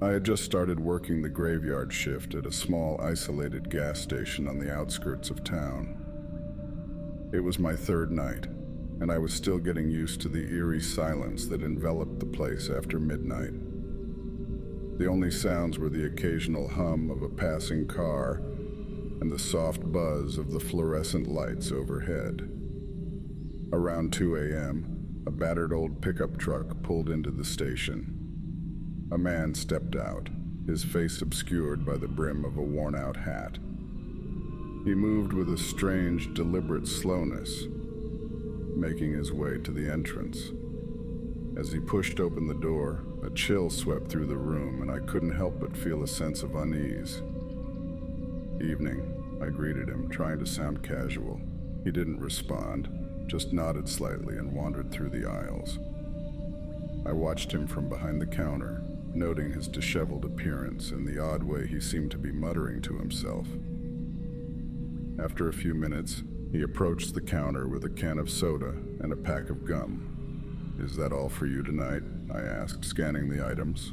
I had just started working the graveyard shift at a small, isolated gas station on the outskirts of town. It was my third night, and I was still getting used to the eerie silence that enveloped the place after midnight. The only sounds were the occasional hum of a passing car and the soft buzz of the fluorescent lights overhead. Around 2 a.m., a battered old pickup truck pulled into the station. A man stepped out, his face obscured by the brim of a worn-out hat. He moved with a strange, deliberate slowness, making his way to the entrance. As he pushed open the door, a chill swept through the room, and I couldn't help but feel a sense of unease. "Evening," I greeted him, trying to sound casual. He didn't respond, just nodded slightly and wandered through the aisles. I watched him from behind the counter, noting his disheveled appearance and the odd way he seemed to be muttering to himself. After a few minutes, he approached the counter with a can of soda and a pack of gum. "Is that all for you tonight?" I asked, scanning the items.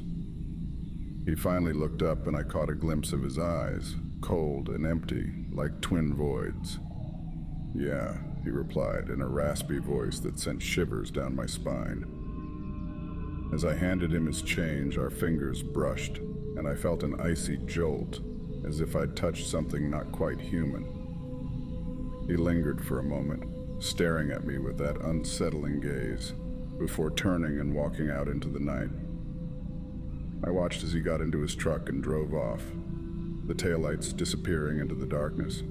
He finally looked up, and I caught a glimpse of his eyes, cold and empty, like twin voids. "Yeah," he replied in a raspy voice that sent shivers down my spine. As I handed him his change, our fingers brushed, and I felt an icy jolt, as if I'd touched something not quite human. He lingered for a moment, staring at me with that unsettling gaze, before turning and walking out into the night. I watched as he got into his truck and drove off, the taillights disappearing into the darkness.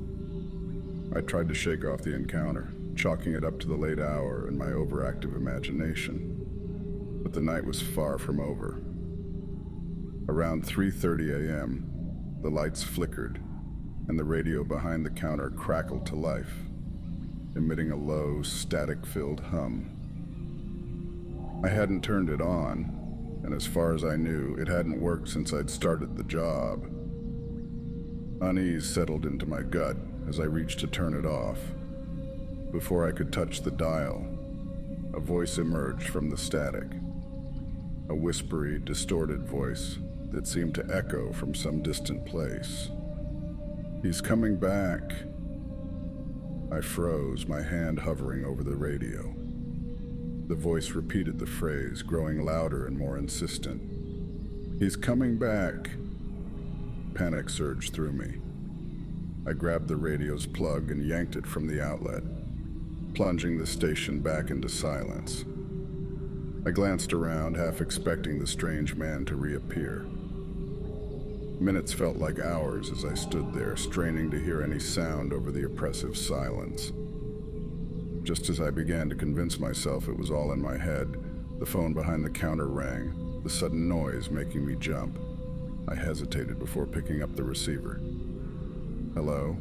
I tried to shake off the encounter, chalking it up to the late hour and my overactive imagination. But the night was far from over. Around 3:30 a.m., the lights flickered, and the radio behind the counter crackled to life, emitting a low, static-filled hum. I hadn't turned it on, and as far as I knew, it hadn't worked since I'd started the job. Unease settled into my gut as I reached to turn it off. Before I could touch the dial, a voice emerged from the static. A whispery, distorted voice that seemed to echo from some distant place. "He's coming back." I froze, my hand hovering over the radio. The voice repeated the phrase, growing louder and more insistent. "He's coming back." Panic surged through me. I grabbed the radio's plug and yanked it from the outlet, plunging the station back into silence. I glanced around, half expecting the strange man to reappear. Minutes felt like hours as I stood there, straining to hear any sound over the oppressive silence. Just as I began to convince myself it was all in my head, the phone behind the counter rang, the sudden noise making me jump. I hesitated before picking up the receiver. "Hello?"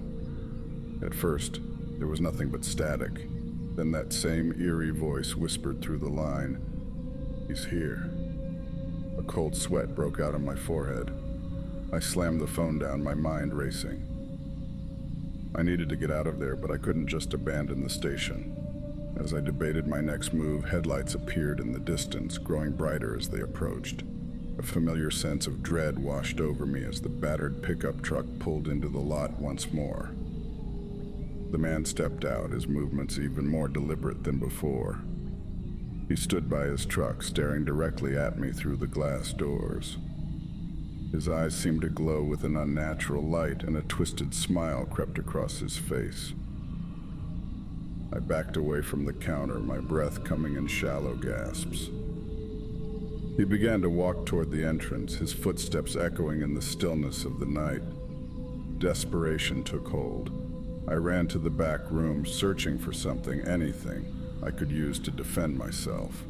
At first, there was nothing but static. Then that same eerie voice whispered through the line, "He's here." A cold sweat broke out on my forehead. I slammed the phone down, my mind racing. I needed to get out of there, but I couldn't just abandon the station. As I debated my next move, headlights appeared in the distance, growing brighter as they approached. A familiar sense of dread washed over me as the battered pickup truck pulled into the lot once more. The man stepped out, his movements even more deliberate than before. He stood by his truck, staring directly at me through the glass doors. His eyes seemed to glow with an unnatural light, and a twisted smile crept across his face. I backed away from the counter, my breath coming in shallow gasps. He began to walk toward the entrance, his footsteps echoing in the stillness of the night. Desperation took hold. I ran to the back room, searching for something, anything, I could use to defend myself.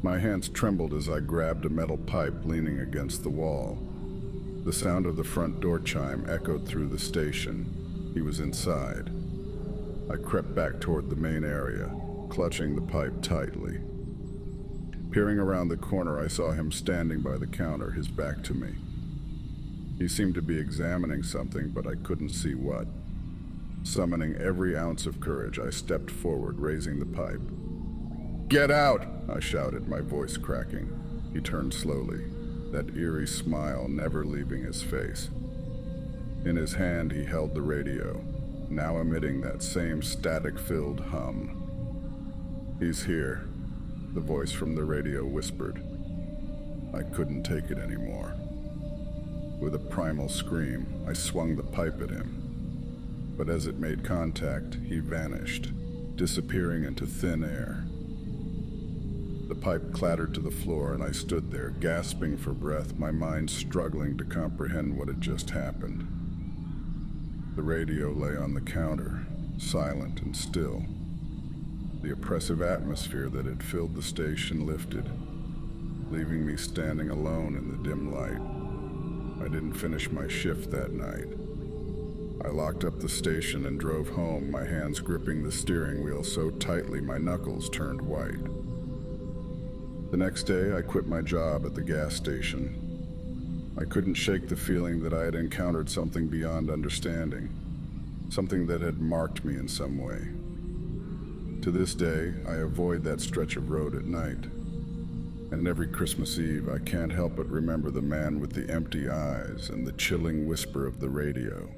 My hands trembled as I grabbed a metal pipe leaning against the wall. The sound of the front door chime echoed through the station. He was inside. I crept back toward the main area, clutching the pipe tightly. Peering around the corner, I saw him standing by the counter, his back to me. He seemed to be examining something, but I couldn't see what. Summoning every ounce of courage, I stepped forward, raising the pipe. "Get out!" I shouted, my voice cracking. He turned slowly. that eerie smile never leaving his face. In his hand he held the radio, now emitting that same static-filled hum. "He's here," the voice from the radio whispered. I couldn't take it anymore. With a primal scream, I swung the pipe at him. But as it made contact, he vanished, disappearing into thin air. The pipe clattered to the floor, and I stood there, gasping for breath, my mind struggling to comprehend what had just happened. The radio lay on the counter, silent and still. The oppressive atmosphere that had filled the station lifted, leaving me standing alone in the dim light. I didn't finish my shift that night. I locked up the station and drove home, my hands gripping the steering wheel so tightly my knuckles turned white. The next day, I quit my job at the gas station. I couldn't shake the feeling that I had encountered something beyond understanding, something that had marked me in some way. To this day, I avoid that stretch of road at night. And every Christmas Eve, I can't help but remember the man with the empty eyes and the chilling whisper of the radio.